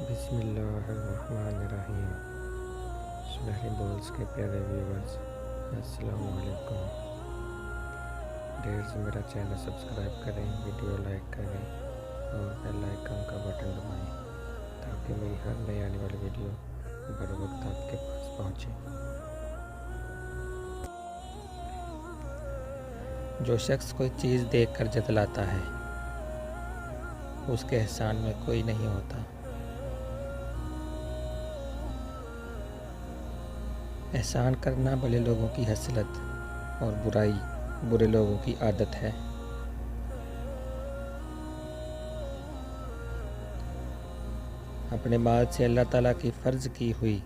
بسم اللہ الرحمن الرحیم۔ سنہری بولز کے پیارے ویورز، السلام علیکم۔ دیر سے میرا چینل سبسکرائب کریں، ویڈیو لائک کریں اور بیل آئیکن کا بٹن دبائیں تاکہ میری ہر نئی آنے والی ویڈیو بر وقت آپ کے پاس پہنچے۔ جو شخص کوئی چیز دیکھ کر جتلاتا ہے اس کے احسان میں کوئی نہیں ہوتا۔ احسان کرنا بھلے لوگوں کی خصلت اور برائی برے لوگوں کی عادت ہے۔ اپنے مال سے اللہ تعالیٰ کی فرض کی ہوئی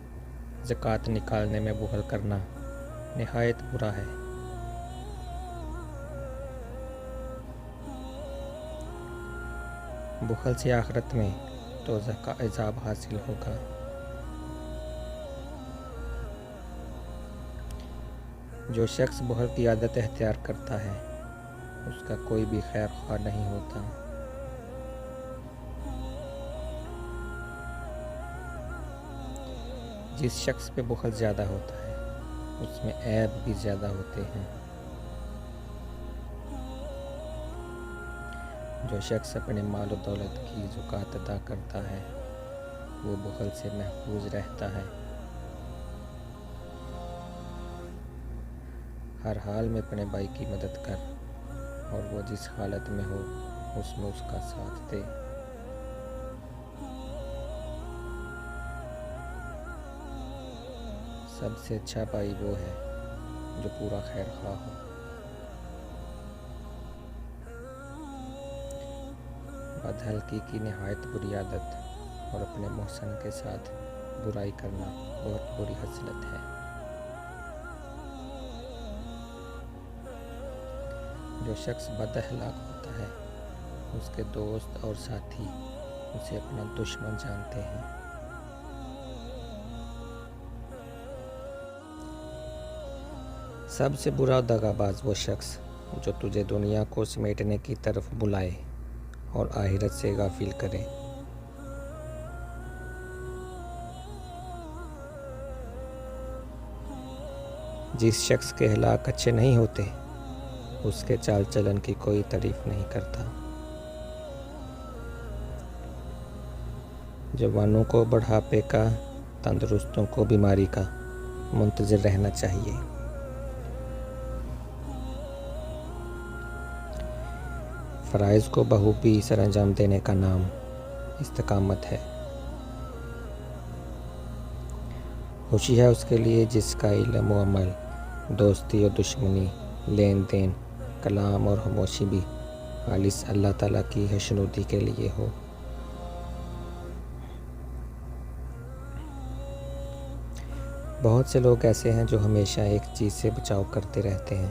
زکوٰۃ نکالنے میں بخل کرنا نہایت برا ہے۔ بخل سے آخرت میں دوزخ کا عذاب حاصل ہوگا۔ جو شخص بخل کی عادت اختیار کرتا ہے اس کا کوئی بھی خیر خواہ نہیں ہوتا۔ جس شخص پہ بخل زیادہ ہوتا ہے اس میں عیب بھی زیادہ ہوتے ہیں۔ جو شخص اپنے مال و دولت کی زکوٰۃ ادا کرتا ہے وہ بخل سے محفوظ رہتا ہے۔ ہر حال میں اپنے بھائی کی مدد کر اور وہ جس حالت میں ہو اس میں اس کا ساتھ دے۔ سب سے اچھا بھائی وہ ہے جو پورا خیر خواہ ہو۔ بدحلقی کی نہایت بری عادت اور اپنے محسن کے ساتھ برائی کرنا بہت بری خصلت ہے۔ جو شخص بد اخلاق ہوتا ہے اس کے دوست اور ساتھی اسے اپنا دشمن جانتے ہیں۔ سب سے برا دغا باز وہ شخص جو تجھے دنیا کو سمیٹنے کی طرف بلائے اور آخرت سے غافل کرے۔ جس شخص کے اخلاق اچھے نہیں ہوتے اس کے چال چلن کی کوئی تعریف نہیں کرتا۔ جوانوں کو بڑھاپے کا، تندرستوں کو بیماری کا منتظر رہنا چاہیے۔ فرائض کو بخوبی سر انجام دینے کا نام استقامت ہے۔ خوشی ہے اس کے لیے جس کا علم و عمل، دوستی اور دشمنی، لین دین، کلام اور خاموشی بھی خالص اللہ تعالیٰ کی خوشنودی کے لیے ہو۔ بہت سے لوگ ایسے ہیں جو ہمیشہ ایک چیز سے بچاؤ کرتے رہتے ہیں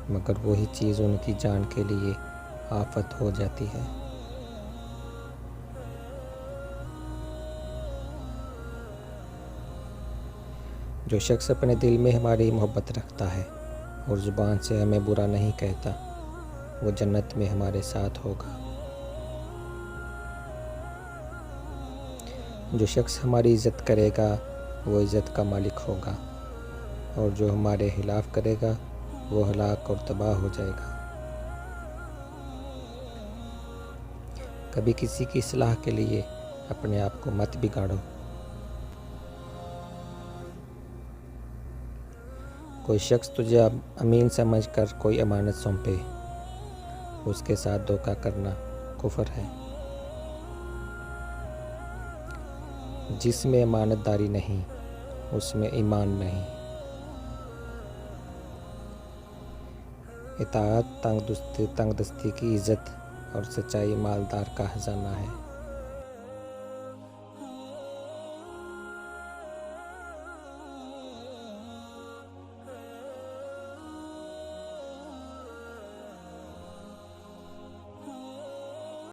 مگر وہی چیز ان کی جان کے لیے آفت ہو جاتی ہے۔ جو شخص اپنے دل میں ہماری محبت رکھتا ہے اور زبان سے ہمیں برا نہیں کہتا وہ جنت میں ہمارے ساتھ ہوگا۔ جو شخص ہماری عزت کرے گا وہ عزت کا مالک ہوگا اور جو ہمارے خلاف کرے گا وہ ہلاک اور تباہ ہو جائے گا۔ کبھی کسی کی اصلاح کے لیے اپنے آپ کو مت بگاڑو۔ کوئی شخص تجھے امین سمجھ کر کوئی امانت سونپے اس کے ساتھ دھوکہ کرنا کفر ہے۔ جس میں امانت داری نہیں اس میں ایمان نہیں۔ اطاعت تنگ دستی کی عزت اور سچائی مالدار کا خزانہ ہے۔